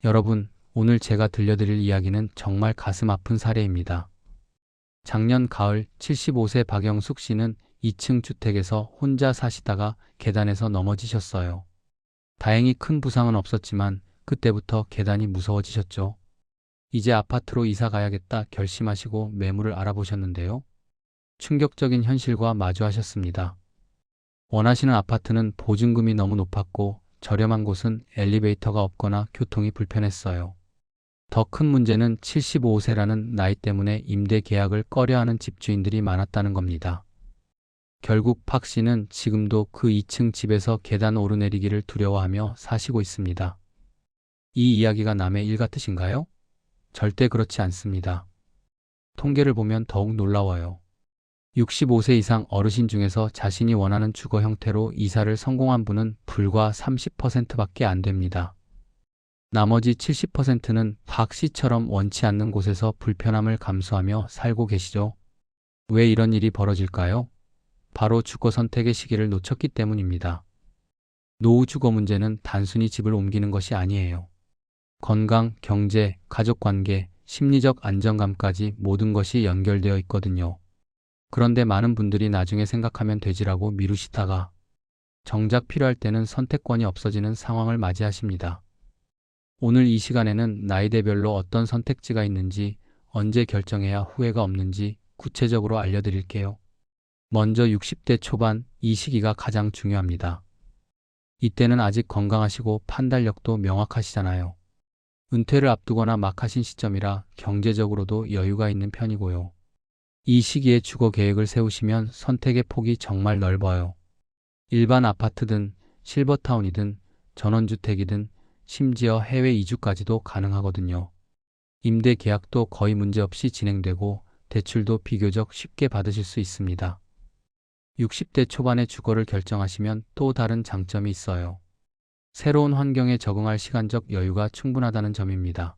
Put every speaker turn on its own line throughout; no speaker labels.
여러분, 오늘 제가 들려드릴 이야기는 정말 가슴 아픈 사례입니다. 작년 가을 75세 박영숙 씨는 2층 주택에서 혼자 사시다가 계단에서 넘어지셨어요. 다행히 큰 부상은 없었지만 그때부터 계단이 무서워지셨죠. 이제 아파트로 이사 가야겠다 결심하시고 매물을 알아보셨는데요. 충격적인 현실과 마주하셨습니다. 원하시는 아파트는 보증금이 너무 높았고 저렴한 곳은 엘리베이터가 없거나 교통이 불편했어요. 더 큰 문제는 75세라는 나이 때문에 임대 계약을 꺼려하는 집주인들이 많았다는 겁니다. 결국 박 씨는 지금도 그 2층 집에서 계단 오르내리기를 두려워하며 사시고 있습니다. 이 이야기가 남의 일 같으신가요? 절대 그렇지 않습니다. 통계를 보면 더욱 놀라워요. 65세 이상 어르신 중에서 자신이 원하는 주거 형태로 이사를 성공한 분은 불과 30%밖에 안 됩니다. 나머지 70%는 박 씨처럼 원치 않는 곳에서 불편함을 감수하며 살고 계시죠. 왜 이런 일이 벌어질까요? 바로 주거 선택의 시기를 놓쳤기 때문입니다. 노후 주거 문제는 단순히 집을 옮기는 것이 아니에요. 건강, 경제, 가족관계, 심리적 안정감까지 모든 것이 연결되어 있거든요. 그런데 많은 분들이 나중에 생각하면 되지라고 미루시다가 정작 필요할 때는 선택권이 없어지는 상황을 맞이하십니다. 오늘 이 시간에는 나이대별로 어떤 선택지가 있는지, 언제 결정해야 후회가 없는지 구체적으로 알려드릴게요. 먼저 60대 초반, 이 시기가 가장 중요합니다. 이때는 아직 건강하시고 판단력도 명확하시잖아요. 은퇴를 앞두거나 막 하신 시점이라 경제적으로도 여유가 있는 편이고요. 이 시기에 주거 계획을 세우시면 선택의 폭이 정말 넓어요. 일반 아파트든 실버타운이든 전원주택이든 심지어 해외 이주까지도 가능하거든요. 임대 계약도 거의 문제없이 진행되고 대출도 비교적 쉽게 받으실 수 있습니다. 60대 초반에 주거를 결정하시면 또 다른 장점이 있어요. 새로운 환경에 적응할 시간적 여유가 충분하다는 점입니다.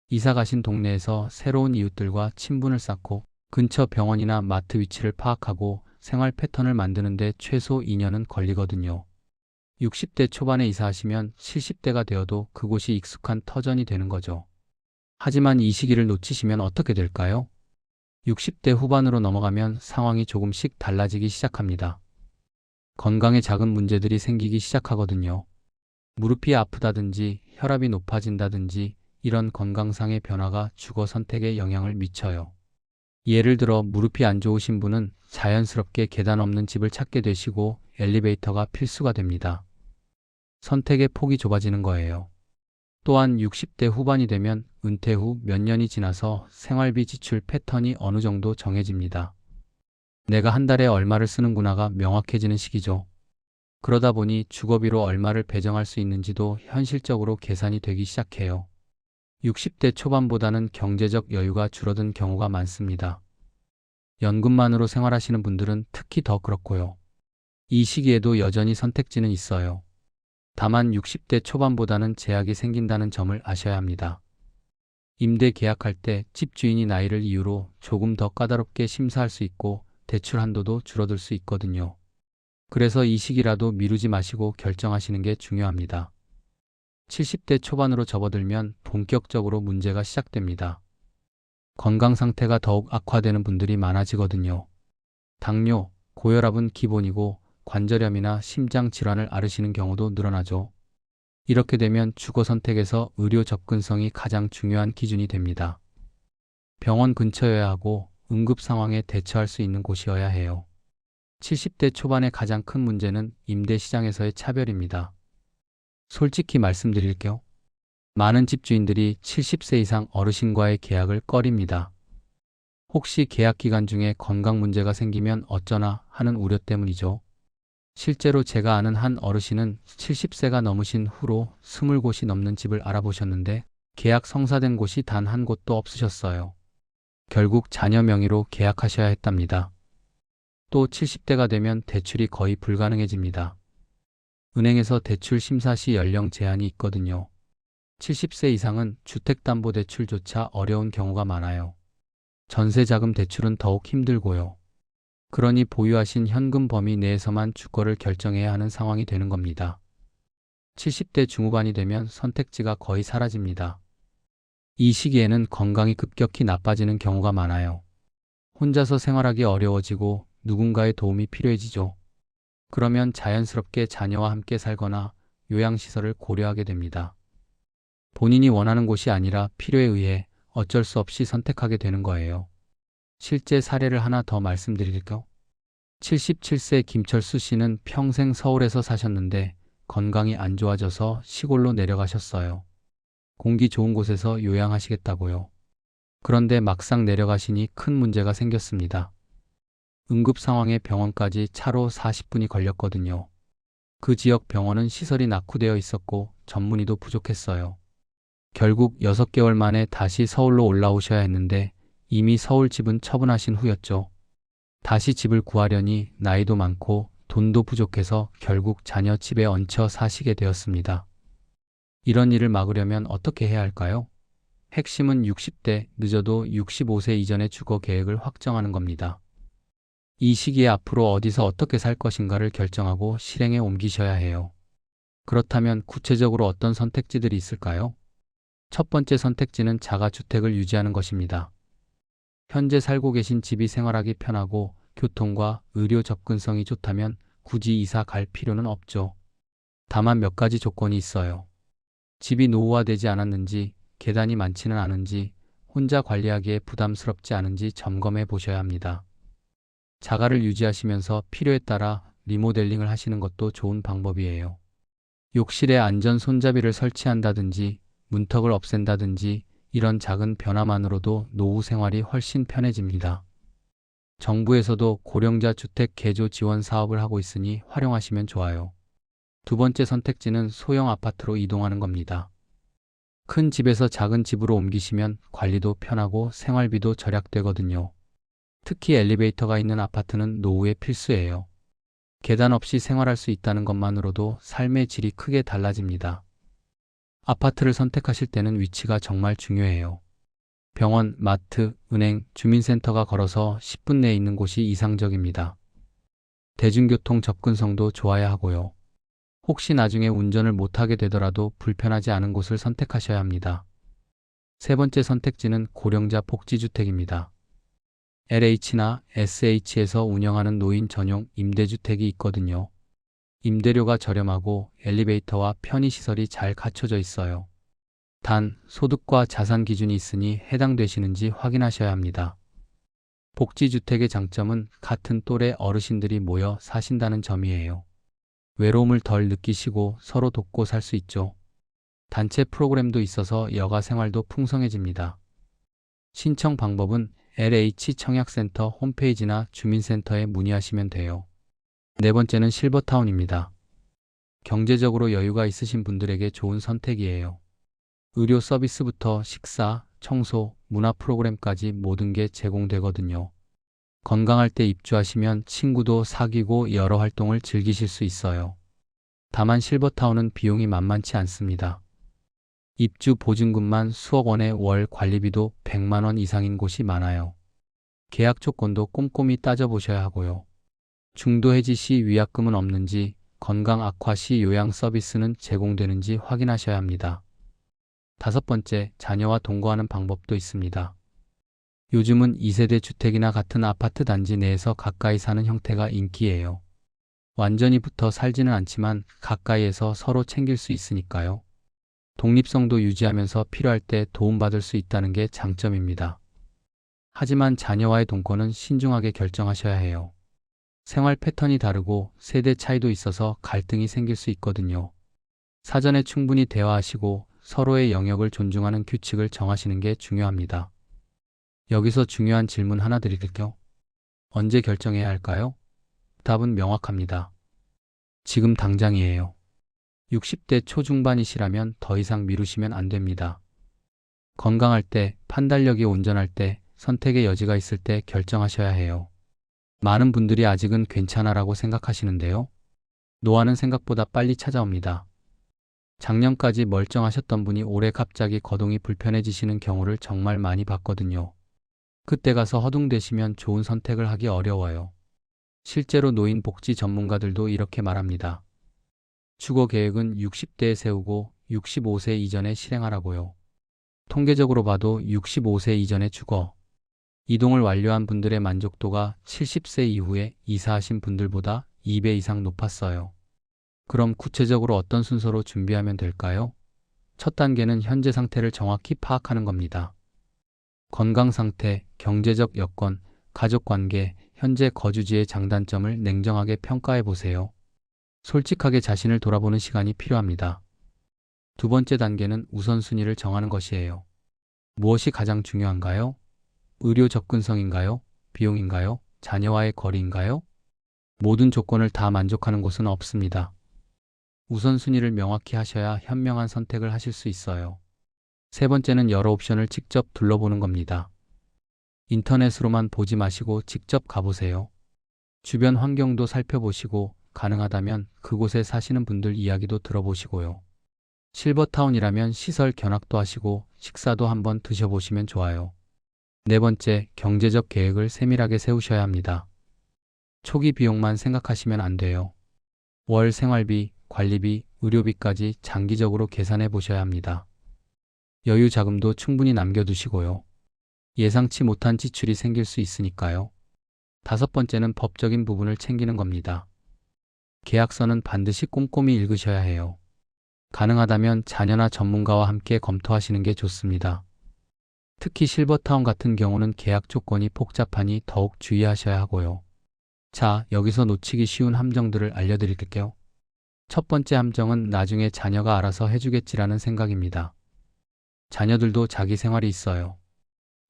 이사 가신 동네에서 새로운 이웃들과 친분을 쌓고 근처 병원이나 마트 위치를 파악하고 생활 패턴을 만드는데 최소 2년은 걸리거든요. 60대 초반에 이사하시면 70대가 되어도 그곳이 익숙한 터전이 되는 거죠. 하지만 이 시기를 놓치시면 어떻게 될까요? 60대 후반으로 넘어가면 상황이 조금씩 달라지기 시작합니다. 건강에 작은 문제들이 생기기 시작하거든요. 무릎이 아프다든지 혈압이 높아진다든지 이런 건강상의 변화가 주거 선택에 영향을 미쳐요. 예를 들어 무릎이 안 좋으신 분은 자연스럽게 계단 없는 집을 찾게 되시고 엘리베이터가 필수가 됩니다. 선택의 폭이 좁아지는 거예요. 또한 60대 후반이 되면 은퇴 후 몇 년이 지나서 생활비 지출 패턴이 어느 정도 정해집니다. 내가 한 달에 얼마를 쓰는구나가 명확해지는 시기죠. 그러다 보니 주거비로 얼마를 배정할 수 있는지도 현실적으로 계산이 되기 시작해요. 60대 초반보다는 경제적 여유가 줄어든 경우가 많습니다. 연금만으로 생활하시는 분들은 특히 더 그렇고요. 이 시기에도 여전히 선택지는 있어요. 다만 60대 초반보다는 제약이 생긴다는 점을 아셔야 합니다. 임대 계약할 때 집주인이 나이를 이유로 조금 더 까다롭게 심사할 수 있고 대출 한도도 줄어들 수 있거든요. 그래서 이 시기라도 미루지 마시고 결정하시는 게 중요합니다. 70대 초반으로 접어들면 본격적으로 문제가 시작됩니다. 건강 상태가 더욱 악화되는 분들이 많아지거든요. 당뇨, 고혈압은 기본이고 관절염이나 심장 질환을 앓으시는 경우도 늘어나죠. 이렇게 되면 주거 선택에서 의료 접근성이 가장 중요한 기준이 됩니다. 병원 근처여야 하고 응급 상황에 대처할 수 있는 곳이어야 해요. 70대 초반의 가장 큰 문제는 임대 시장에서의 차별입니다. 솔직히 말씀드릴게요. 많은 집주인들이 70세 이상 어르신과의 계약을 꺼립니다. 혹시 계약 기간 중에 건강 문제가 생기면 어쩌나 하는 우려 때문이죠. 실제로 제가 아는 한 어르신은 70세가 넘으신 후로 20곳이 넘는 집을 알아보셨는데 계약 성사된 곳이 단 한 곳도 없으셨어요. 결국 자녀 명의로 계약하셔야 했답니다. 또 70대가 되면 대출이 거의 불가능해집니다. 은행에서 대출 심사 시 연령 제한이 있거든요. 70세 이상은 주택담보대출조차 어려운 경우가 많아요. 전세자금 대출은 더욱 힘들고요. 그러니 보유하신 현금 범위 내에서만 주거를 결정해야 하는 상황이 되는 겁니다. 70대 중후반이 되면 선택지가 거의 사라집니다. 이 시기에는 건강이 급격히 나빠지는 경우가 많아요. 혼자서 생활하기 어려워지고 누군가의 도움이 필요해지죠. 그러면 자연스럽게 자녀와 함께 살거나 요양시설을 고려하게 됩니다. 본인이 원하는 곳이 아니라 필요에 의해 어쩔 수 없이 선택하게 되는 거예요. 실제 사례를 하나 더 말씀드릴게요. 77세 김철수 씨는 평생 서울에서 사셨는데 건강이 안 좋아져서 시골로 내려가셨어요. 공기 좋은 곳에서 요양하시겠다고요. 그런데 막상 내려가시니 큰 문제가 생겼습니다. 응급 상황에 병원까지 차로 40분이 걸렸거든요. 그 지역 병원은 시설이 낙후되어 있었고 전문의도 부족했어요. 결국 6개월 만에 다시 서울로 올라오셔야 했는데 이미 서울 집은 처분하신 후였죠. 다시 집을 구하려니 나이도 많고 돈도 부족해서 결국 자녀 집에 얹혀 사시게 되었습니다. 이런 일을 막으려면 어떻게 해야 할까요? 핵심은 60대, 늦어도 65세 이전에 주거 계획을 확정하는 겁니다. 이 시기에 앞으로 어디서 어떻게 살 것인가를 결정하고 실행에 옮기셔야 해요. 그렇다면 구체적으로 어떤 선택지들이 있을까요? 첫 번째 선택지는 자가주택을 유지하는 것입니다. 현재 살고 계신 집이 생활하기 편하고 교통과 의료 접근성이 좋다면 굳이 이사 갈 필요는 없죠. 다만 몇 가지 조건이 있어요. 집이 노후화되지 않았는지, 계단이 많지는 않은지, 혼자 관리하기에 부담스럽지 않은지 점검해 보셔야 합니다. 자가를 유지하시면서 필요에 따라 리모델링을 하시는 것도 좋은 방법이에요. 욕실에 안전 손잡이를 설치한다든지, 문턱을 없앤다든지, 이런 작은 변화만으로도 노후 생활이 훨씬 편해집니다. 정부에서도 고령자 주택 개조 지원 사업을 하고 있으니 활용하시면 좋아요. 두 번째 선택지는 소형 아파트로 이동하는 겁니다. 큰 집에서 작은 집으로 옮기시면 관리도 편하고 생활비도 절약되거든요. 특히 엘리베이터가 있는 아파트는 노후에 필수예요. 계단 없이 생활할 수 있다는 것만으로도 삶의 질이 크게 달라집니다. 아파트를 선택하실 때는 위치가 정말 중요해요. 병원, 마트, 은행, 주민센터가 걸어서 10분 내에 있는 곳이 이상적입니다. 대중교통 접근성도 좋아야 하고요. 혹시 나중에 운전을 못하게 되더라도 불편하지 않은 곳을 선택하셔야 합니다. 세 번째 선택지는 고령자 복지주택입니다. LH나 SH에서 운영하는 노인 전용 임대주택이 있거든요. 임대료가 저렴하고 엘리베이터와 편의시설이 잘 갖춰져 있어요. 단, 소득과 자산 기준이 있으니 해당되시는지 확인하셔야 합니다. 복지주택의 장점은 같은 또래 어르신들이 모여 사신다는 점이에요. 외로움을 덜 느끼시고 서로 돕고 살 수 있죠. 단체 프로그램도 있어서 여가 생활도 풍성해집니다. 신청 방법은 LH 청약센터 홈페이지나 주민센터에 문의하시면 돼요. 네 번째는 실버타운입니다. 경제적으로 여유가 있으신 분들에게 좋은 선택이에요. 의료 서비스부터 식사, 청소, 문화 프로그램까지 모든 게 제공되거든요. 건강할 때 입주하시면 친구도 사귀고 여러 활동을 즐기실 수 있어요. 다만 실버타운은 비용이 만만치 않습니다. 입주 보증금만 수억 원에 월 관리비도 100만 원 이상인 곳이 많아요. 계약 조건도 꼼꼼히 따져보셔야 하고요. 중도 해지 시 위약금은 없는지, 건강 악화 시 요양 서비스는 제공되는지 확인하셔야 합니다. 다섯 번째, 자녀와 동거하는 방법도 있습니다. 요즘은 2세대 주택이나 같은 아파트 단지 내에서 가까이 사는 형태가 인기예요. 완전히 붙어 살지는 않지만 가까이에서 서로 챙길 수 있으니까요. 독립성도 유지하면서 필요할 때 도움받을 수 있다는 게 장점입니다. 하지만 자녀와의 동거는 신중하게 결정하셔야 해요. 생활 패턴이 다르고 세대 차이도 있어서 갈등이 생길 수 있거든요. 사전에 충분히 대화하시고 서로의 영역을 존중하는 규칙을 정하시는 게 중요합니다. 여기서 중요한 질문 하나 드릴게요. 언제 결정해야 할까요? 답은 명확합니다. 지금 당장이에요. 60대 초중반이시라면 더 이상 미루시면 안 됩니다. 건강할 때, 판단력이 온전할 때, 선택의 여지가 있을 때 결정하셔야 해요. 많은 분들이 아직은 괜찮아라고 생각하시는데요. 노화는 생각보다 빨리 찾아옵니다. 작년까지 멀쩡하셨던 분이 올해 갑자기 거동이 불편해지시는 경우를 정말 많이 봤거든요. 그때 가서 허둥대시면 좋은 선택을 하기 어려워요. 실제로 노인 복지 전문가들도 이렇게 말합니다. 주거 계획은 60대에 세우고 65세 이전에 실행하라고요. 통계적으로 봐도 65세 이전에 주거 이동을 완료한 분들의 만족도가 70세 이후에 이사하신 분들보다 2배 이상 높았어요. 그럼 구체적으로 어떤 순서로 준비하면 될까요? 첫 단계는 현재 상태를 정확히 파악하는 겁니다. 건강 상태, 경제적 여건, 가족 관계, 현재 거주지의 장단점을 냉정하게 평가해 보세요. 솔직하게 자신을 돌아보는 시간이 필요합니다. 두 번째 단계는 우선순위를 정하는 것이에요. 무엇이 가장 중요한가요? 의료 접근성인가요? 비용인가요? 자녀와의 거리인가요? 모든 조건을 다 만족하는 곳은 없습니다. 우선순위를 명확히 하셔야 현명한 선택을 하실 수 있어요. 세 번째는 여러 옵션을 직접 둘러보는 겁니다. 인터넷으로만 보지 마시고 직접 가보세요. 주변 환경도 살펴보시고 가능하다면 그곳에 사시는 분들 이야기도 들어보시고요. 실버타운이라면 시설 견학도 하시고 식사도 한번 드셔보시면 좋아요. 네 번째, 경제적 계획을 세밀하게 세우셔야 합니다. 초기 비용만 생각하시면 안 돼요. 월 생활비, 관리비, 의료비까지 장기적으로 계산해 보셔야 합니다. 여유 자금도 충분히 남겨두시고요. 예상치 못한 지출이 생길 수 있으니까요. 다섯 번째는 법적인 부분을 챙기는 겁니다. 계약서는 반드시 꼼꼼히 읽으셔야 해요. 가능하다면 자녀나 전문가와 함께 검토하시는 게 좋습니다. 특히 실버타운 같은 경우는 계약 조건이 복잡하니 더욱 주의하셔야 하고요. 자, 여기서 놓치기 쉬운 함정들을 알려드릴게요. 첫 번째 함정은 나중에 자녀가 알아서 해주겠지라는 생각입니다. 자녀들도 자기 생활이 있어요.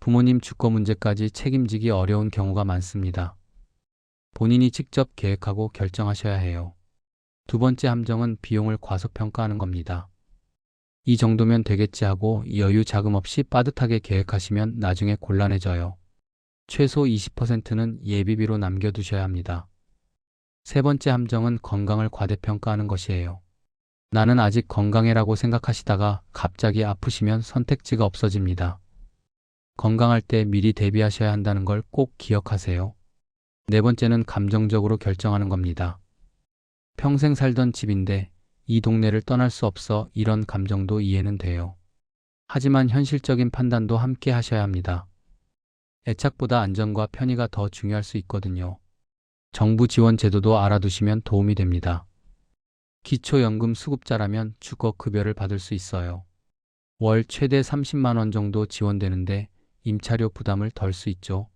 부모님 주거 문제까지 책임지기 어려운 경우가 많습니다. 본인이 직접 계획하고 결정하셔야 해요. 두 번째 함정은 비용을 과소평가하는 겁니다. 이 정도면 되겠지 하고 여유 자금 없이 빠듯하게 계획하시면 나중에 곤란해져요. 최소 20%는 예비비로 남겨두셔야 합니다. 세 번째 함정은 건강을 과대평가하는 것이에요. 나는 아직 건강해라고 생각하시다가 갑자기 아프시면 선택지가 없어집니다. 건강할 때 미리 대비하셔야 한다는 걸 꼭 기억하세요. 네 번째는 감정적으로 결정하는 겁니다. 평생 살던 집인데 이 동네를 떠날 수 없어 이런 감정도 이해는 돼요. 하지만 현실적인 판단도 함께 하셔야 합니다. 애착보다 안전과 편의가 더 중요할 수 있거든요. 정부 지원 제도도 알아두시면 도움이 됩니다. 기초연금 수급자라면 주거급여를 받을 수 있어요. 월 최대 30만 원 정도 지원되는데 임차료 부담을 덜 수 있죠.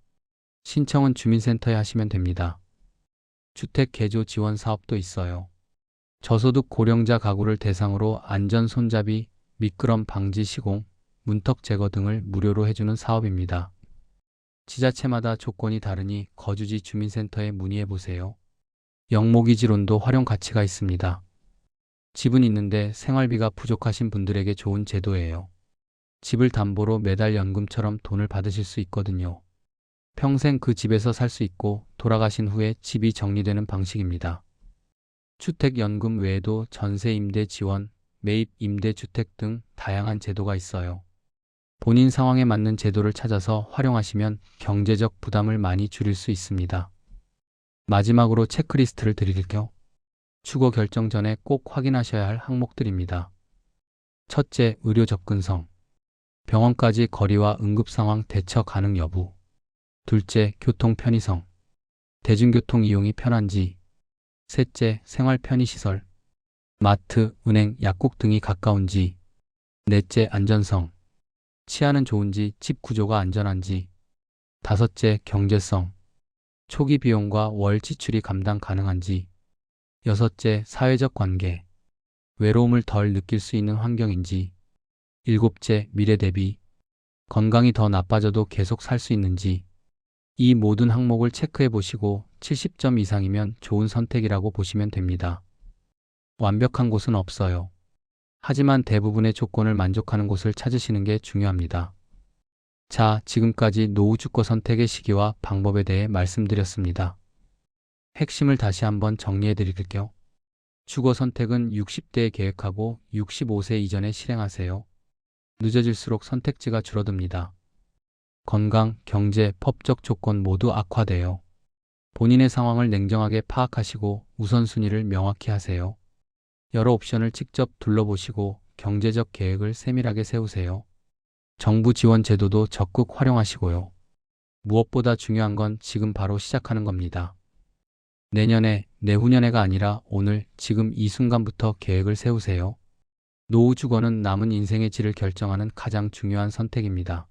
신청은 주민센터에 하시면 됩니다. 주택 개조 지원 사업도 있어요. 저소득 고령자 가구를 대상으로 안전 손잡이, 미끄럼 방지 시공, 문턱 제거 등을 무료로 해주는 사업입니다. 지자체마다 조건이 다르니 거주지 주민센터에 문의해 보세요. 영목이지론도 활용 가치가 있습니다. 집은 있는데 생활비가 부족하신 분들에게 좋은 제도예요. 집을 담보로 매달 연금처럼 돈을 받으실 수 있거든요. 평생 그 집에서 살 수 있고 돌아가신 후에 집이 정리되는 방식입니다. 주택연금 외에도 전세 임대 지원, 매입 임대주택 등 다양한 제도가 있어요. 본인 상황에 맞는 제도를 찾아서 활용하시면 경제적 부담을 많이 줄일 수 있습니다. 마지막으로 체크리스트를 드릴게요. 주거 결정 전에 꼭 확인하셔야 할 항목들입니다. 첫째, 의료 접근성. 병원까지 거리와 응급상황 대처 가능 여부. 둘째, 교통 편의성. 대중교통 이용이 편한지. 셋째, 생활 편의시설. 마트, 은행, 약국 등이 가까운지. 넷째, 안전성. 치안은 좋은지, 집 구조가 안전한지. 다섯째, 경제성. 초기 비용과 월 지출이 감당 가능한지. 여섯째, 사회적 관계. 외로움을 덜 느낄 수 있는 환경인지. 일곱째, 미래 대비. 건강이 더 나빠져도 계속 살 수 있는지. 이 모든 항목을 체크해 보시고 70점 이상이면 좋은 선택이라고 보시면 됩니다. 완벽한 곳은 없어요. 하지만 대부분의 조건을 만족하는 곳을 찾으시는 게 중요합니다. 자, 지금까지 노후 주거 선택의 시기와 방법에 대해 말씀드렸습니다. 핵심을 다시 한번 정리해 드릴게요. 주거 선택은 60대에 계획하고 65세 이전에 실행하세요. 늦어질수록 선택지가 줄어듭니다. 건강, 경제, 법적 조건 모두 악화돼요. 본인의 상황을 냉정하게 파악하시고 우선순위를 명확히 하세요. 여러 옵션을 직접 둘러보시고 경제적 계획을 세밀하게 세우세요. 정부 지원 제도도 적극 활용하시고요. 무엇보다 중요한 건 지금 바로 시작하는 겁니다. 내년에, 내후년에가 아니라 오늘, 지금 이 순간부터 계획을 세우세요. 노후 주거는 남은 인생의 질을 결정하는 가장 중요한 선택입니다.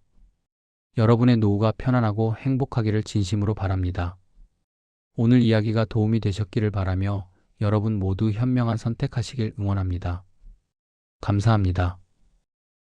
여러분의 노후가 편안하고 행복하기를 진심으로 바랍니다. 오늘 이야기가 도움이 되셨기를 바라며 여러분 모두 현명한 선택하시길 응원합니다. 감사합니다.